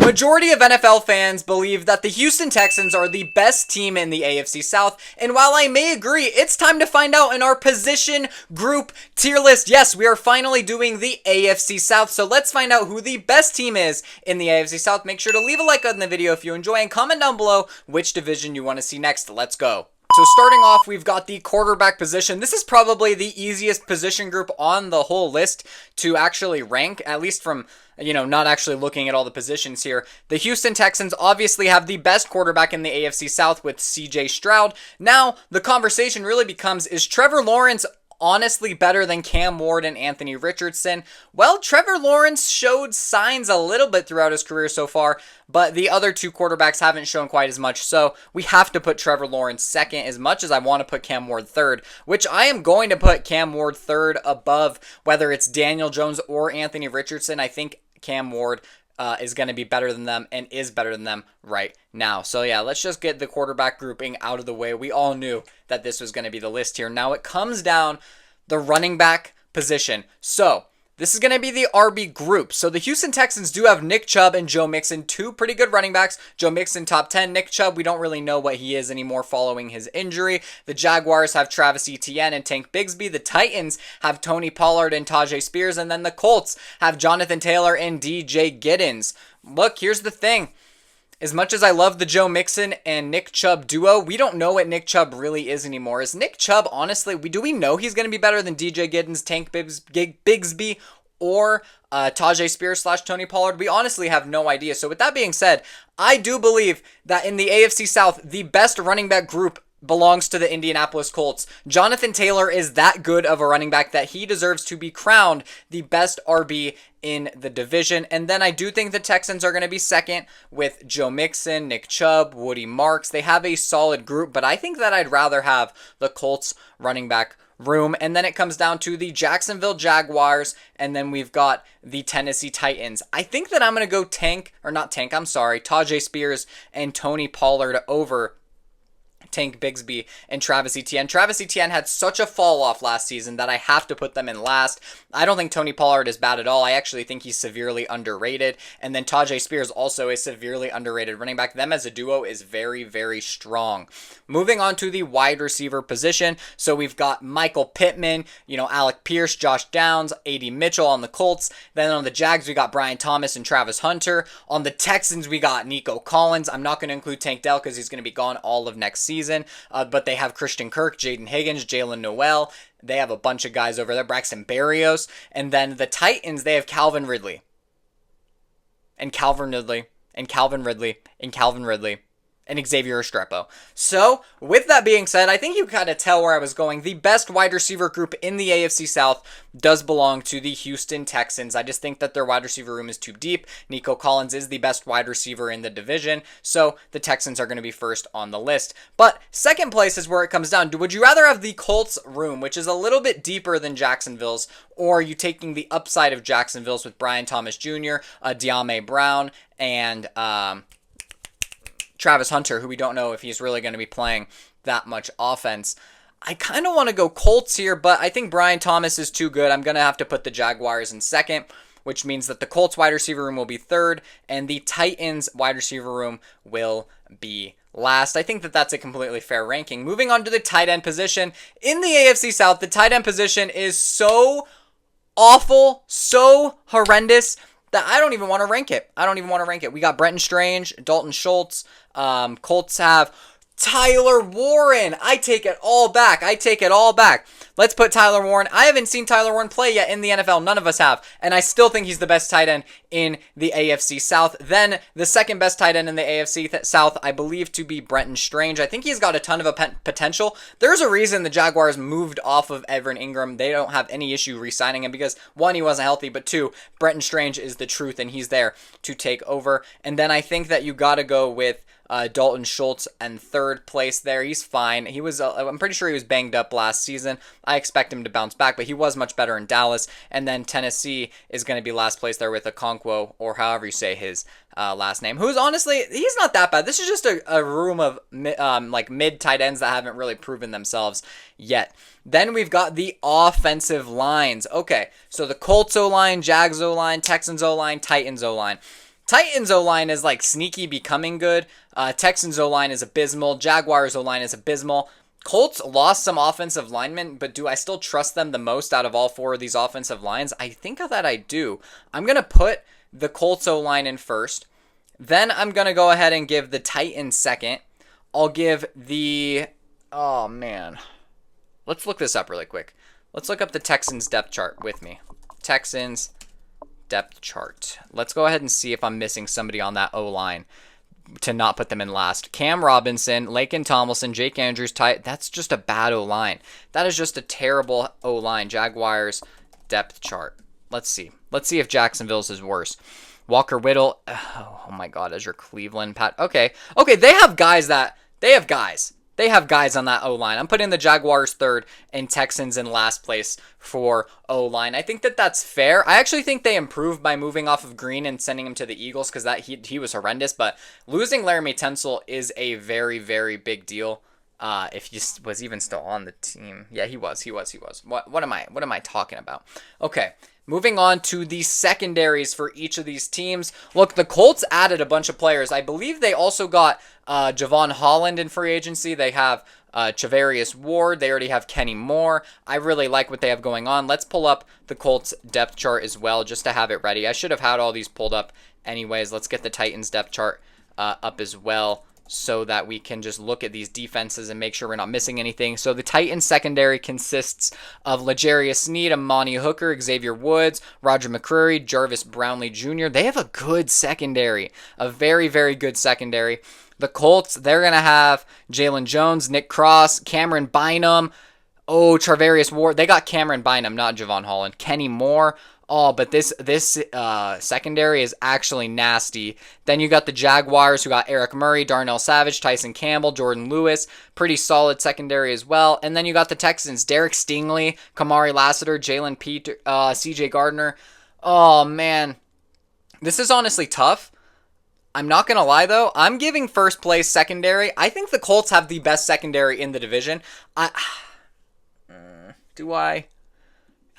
majority of NFL fans believe that the Houston Texans are the best team in the AFC South, and while I may agree, it's time to find out in our position group tier list. Yes, we are finally doing the AFC South, so let's find out who the best team is in the AFC South. Make sure to leave a like on the video if you enjoy, and comment down below which division you want to see next. Let's go. So starting off, we've got the quarterback position. This is probably the easiest position group on the whole list to actually rank, at least from, not actually looking at all the positions here. The Houston Texans obviously have the best quarterback in the AFC South with CJ Stroud. Now, the conversation really becomes, is Trevor Lawrence honestly better than Cam Ward and Anthony Richardson? Well, Trevor Lawrence showed signs a little bit throughout his career so far, but the other two quarterbacks haven't shown quite as much, so we have to put Trevor Lawrence second as much as I want to put Cam Ward third, which I am going to put Cam Ward third above whether it's Daniel Jones or Anthony Richardson. I think Cam Ward is going to be better than them and is better than them right now. So yeah, let's just get the quarterback grouping out of the way. We all knew that this was going to be the list here. Now it comes down the running back position. So this is going to be the RB group. So the Houston Texans do have Nick Chubb and Joe Mixon, two pretty good running backs. Joe Mixon top 10. Nick Chubb, we don't really know what he is anymore following his injury. The Jaguars have Travis Etienne and Tank Bigsby. The Titans have Tony Pollard and Tajay Spears. And then the Colts have Jonathan Taylor and DJ Giddens. Look, here's the thing. As much as I love the Joe Mixon and Nick Chubb duo, we don't know what Nick Chubb really is anymore. Is Nick Chubb, honestly, do we know he's going to be better than DJ Giddens, Tank Bigsby, or Tajay Spears / Tony Pollard? We honestly have no idea. So with that being said, I do believe that in the AFC South, the best running back group belongs to the Indianapolis Colts. Jonathan Taylor is that good of a running back that he deserves to be crowned the best RB in the division. And then I do think the Texans are going to be second with Joe Mixon, Nick Chubb, Woody Marks. They have a solid group, but I think that I'd rather have the Colts running back room. And then it comes down to the Jacksonville Jaguars, and then we've got the Tennessee Titans. I think that I'm going to go Tajay Spears and Tony Pollard over Tank Bigsby and Travis Etienne. Travis Etienne had such a fall off last season that I have to put them in last. I don't think Tony Pollard is bad at all. I actually think he's severely underrated. And then Tajay Spears also a severely underrated running back. Them as a duo is very, very strong. Moving on to the wide receiver position. So we've got Michael Pittman, Alec Pierce, Josh Downs, A.D. Mitchell on the Colts. Then on the Jags, we got Brian Thomas and Travis Hunter. On the Texans, we got Nico Collins. I'm not going to include Tank Dell because he's going to be gone all of next season. But they have Christian Kirk, Jaden Higgins, Jalen Noel. They have a bunch of guys over there, Braxton Berrios. And then the Titans, they have Calvin Ridley. And Calvin Ridley. And Calvin Ridley. And Calvin Ridley. And Xavier Restrepo. So, with that being said, I think you kind of tell where I was going. The best wide receiver group in the AFC South does belong to the Houston Texans. I just think that their wide receiver room is too deep. Nico Collins is the best wide receiver in the division, so the Texans are going to be first on the list. But second place is where it comes down. Would you rather have the Colts room, which is a little bit deeper than Jacksonville's, or are you taking the upside of Jacksonville's with Brian Thomas Jr., De'Ame Brown, and Travis Hunter, who we don't know if he's really going to be playing that much offense? I kind of want to go Colts here, but I think Brian Thomas is too good. I'm going to have to put the Jaguars in second, which means that the Colts wide receiver room will be third, and the Titans wide receiver room will be last. I think that that's a completely fair ranking. Moving on to the tight end position. In the AFC South, the tight end position is so awful, so horrendous, that I don't even want to rank it. We got Brenton Strange, Dalton Schultz. Colts have Tyler Warren. I take it all back. Let's put Tyler Warren. I haven't seen Tyler Warren play yet in the NFL. None of us have. And I still think he's the best tight end in the AFC South. Then the second best tight end in the AFC South, I believe to be Brenton Strange. I think he's got a ton of potential. There's a reason the Jaguars moved off of Evan Ingram. They don't have any issue re-signing him because, one, he wasn't healthy, but two, Brenton Strange is the truth and he's there to take over. And then I think that you got to go with Dalton Schultz and third place there. He's fine. He was, I'm pretty sure he was banged up last season. I expect him to bounce back, but he was much better in Dallas. And then Tennessee is going to be last place there with Okonkwo, or however you say his last name, who's honestly, he's not that bad. This is just a room of like mid tight ends that haven't really proven themselves yet. Then we've got the offensive lines. Okay, so the Colts O-line, Jags O-line, Texans O-line, Titans O-line. Titans O-line is like sneaky becoming good. Texans O-line is abysmal. Jaguars O-line is abysmal. Colts lost some offensive linemen, but do I still trust them the most out of all four of these offensive lines? I think that I do. I'm going to put the Colts O-line in first. Then I'm going to go ahead and give the Titans second. I'll give the... Oh, man. Let's look this up really quick. Let's look up the Texans depth chart with me. Texans depth chart. Let's go ahead and see if I'm missing somebody on that O-line to not put them in last. Cam Robinson, Laken Tomlinson, Jake Andrews, that's just a bad O-line. That is just a terrible O-line. Jaguars depth chart. Let's see. Let's see if Jacksonville's is worse. Walker Whittle. Oh my God, Ezra Cleveland. Pat. Okay, they have guys that... They have guys. They have guys on that O-line. I'm putting the Jaguars third and Texans in last place for O-line. I think that that's fair. I actually think they improved by moving off of Green and sending him to the Eagles because that he was horrendous. But losing Laramie Tunsil is a very, very big deal. If he was even still on the team. Yeah, he was. What am I talking about? Okay. Moving on to the secondaries for each of these teams. Look, the Colts added a bunch of players. I believe they also got Javon Holland in free agency. They have Chavarius Ward. They already have Kenny Moore. I really like what they have going on. Let's pull up the Colts depth chart as well just to have it ready. I should have had all these pulled up anyways. Let's get the Titans depth chart up as well, so that we can just look at these defenses and make sure we're not missing anything. So the Titans secondary consists of L'Jarius Sneed, Amani Hooker, Xavier Woods, Roger McCreary, Jarvis Brownlee Jr. They have a good secondary, a very, very good secondary. The Colts, they're going to have Jalen Jones, Nick Cross, Cameron Bynum, Charvarius Ward. They got Cameron Bynum, not Javon Holland. Kenny Moore. Oh, but this secondary is actually nasty. Then you got the Jaguars, who got Eric Murray, Darnell Savage, Tyson Campbell, Jordan Lewis. Pretty solid secondary as well. And then you got the Texans, Derek Stingley, Kamari Lassiter, Jalen Peter, CJ Gardner. Oh, man. This is honestly tough. I'm not going to lie, though. I'm giving first place secondary. I think the Colts have the best secondary in the division. Do I?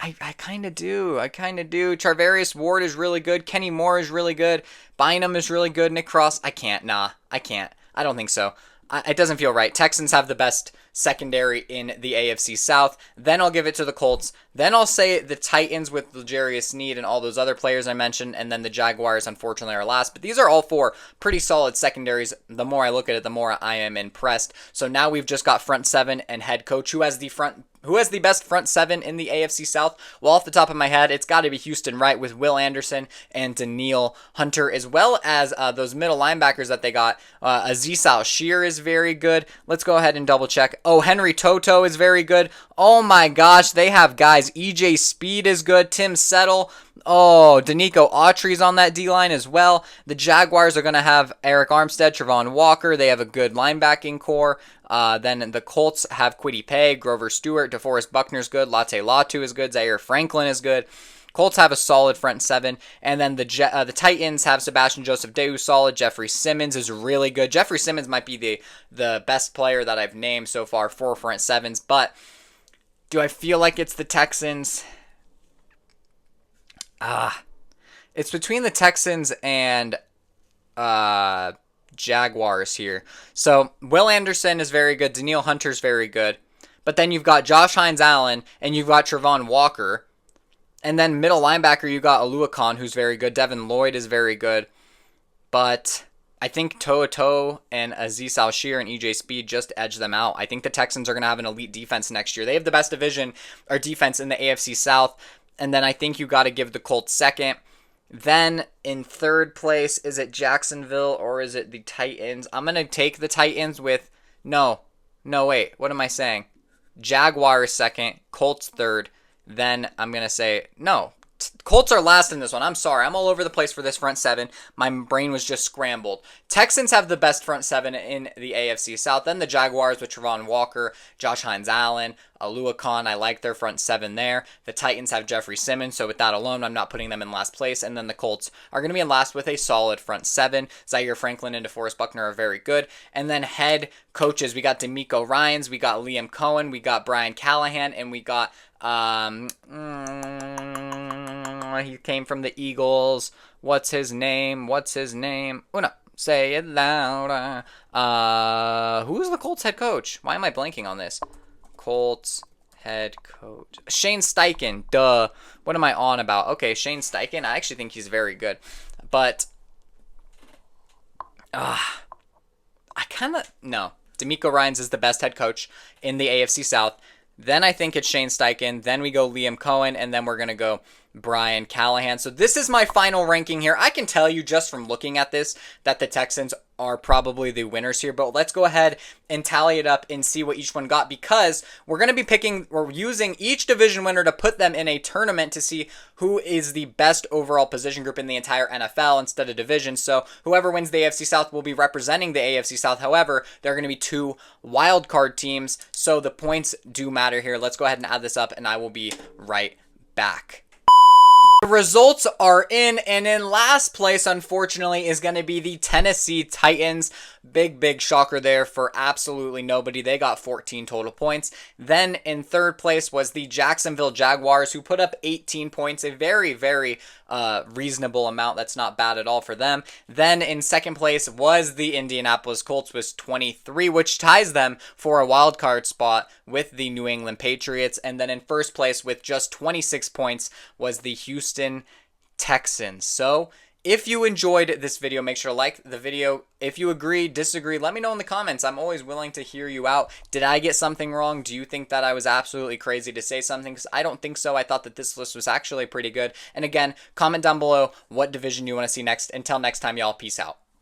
I kind of do. Charvarius Ward is really good. Kenny Moore is really good. Bynum is really good. Nick Cross, I can't. I can't. I don't think so. It doesn't feel right. Texans have the best secondary in the AFC South. Then I'll give it to the Colts. Then I'll say the Titans with L'Jarius Sneed and all those other players I mentioned. And then the Jaguars, unfortunately, are last. But these are all four pretty solid secondaries. The more I look at it, the more I am impressed. So now we've just got front seven and head coach. Who has the best front seven in the AFC South? Well, off the top of my head, it's got to be Houston Wright with Will Anderson and Daniil Hunter, as well as those middle linebackers that they got. Aziz Al-Shir is very good. Let's go ahead and double check. Oh, Henry Toto is very good. Oh my gosh, they have guys. EJ Speed is good. Tim Settle. Oh, Danico Autry's on that D-line as well. The Jaguars are going to have Eric Armstead, Trevon Walker. They have a good linebacking core. Then the Colts have Kwity Paye, Grover Stewart, DeForest Buckner's good. Latte Latu is good. Zaire Franklin is good. Colts have a solid front seven. And then the Titans have Sebastian Joseph Day, who's solid. Jeffrey Simmons is really good. Jeffrey Simmons might be the best player that I've named so far for front sevens. But do I feel like it's the Texans? It's between the Texans and Jaguars here. So Will Anderson is very good. Daniil Hunter's very good. But then you've got Josh Hines-Allen and you've got Trevon Walker. And then middle linebacker, you got Aluakon, who's very good. Devin Lloyd is very good. But I think Toto and Aziz Al-Shir and EJ Speed just edge them out. I think the Texans are going to have an elite defense next year. They have the best defense in the AFC South. And then I think you got to give the Colts second. Then in third place, is it Jacksonville or is it the Titans? I'm going to take the Titans with... No, wait. What am I saying? Jaguars second, Colts third. Then I'm going to say... No, Colts are last in this one. I'm sorry. I'm all over the place for this front seven. My brain was just scrambled. Texans have the best front seven in the AFC South. Then the Jaguars with Trevon Walker, Josh Hines-Allen, Aluakon. I like their front seven there. The Titans have Jeffrey Simmons. So with that alone, I'm not putting them in last place. And then the Colts are going to be in last with a solid front seven. Zaire Franklin and DeForest Buckner are very good. And then head coaches, we got D'Amico Ryans, we got Liam Cohen, we got Brian Callahan, and we got... He came from the Eagles. What's his name? What's his name? Oh, no. Say it louder. Who's the Colts head coach? Why am I blanking on this? Colts head coach. Shane Steichen. Duh. What am I on about? Okay, Shane Steichen. I actually think he's very good. But, I kind of, no. DeMeco Ryans is the best head coach in the AFC South. Then I think it's Shane Steichen. Then we go Liam Cohen. And then we're going to go Brian Callahan. So this is my final ranking here. I can tell you just from looking at this that the Texans are probably the winners here. But let's go ahead and tally it up and see what each one got, because we're going to be we're using each division winner to put them in a tournament to see who is the best overall position group in the entire NFL instead of division. So whoever wins the AFC South will be representing the AFC South. However, there are going to be 2 wild card teams, so the points do matter here. Let's go ahead and add this up, and I will be right back. The results are in, and in last place, unfortunately, is going to be the Tennessee Titans. Big shocker there for absolutely nobody. They got 14 total points. Then in third place was the Jacksonville Jaguars, who put up 18 points, a very reasonable amount. That's not bad at all for them. Then in second place was the Indianapolis Colts with 23, which ties them for a wild card spot with the New England Patriots. And then in first place with just 26 points was the Houston Texans. So if you enjoyed this video, make sure to like the video. If you agree, disagree, let me know in the comments. I'm always willing to hear you out. Did I get something wrong? Do you think that I was absolutely crazy to say something? Because I don't think so. I thought that this list was actually pretty good. And again, comment down below what division you want to see next. Until next time, y'all, peace out.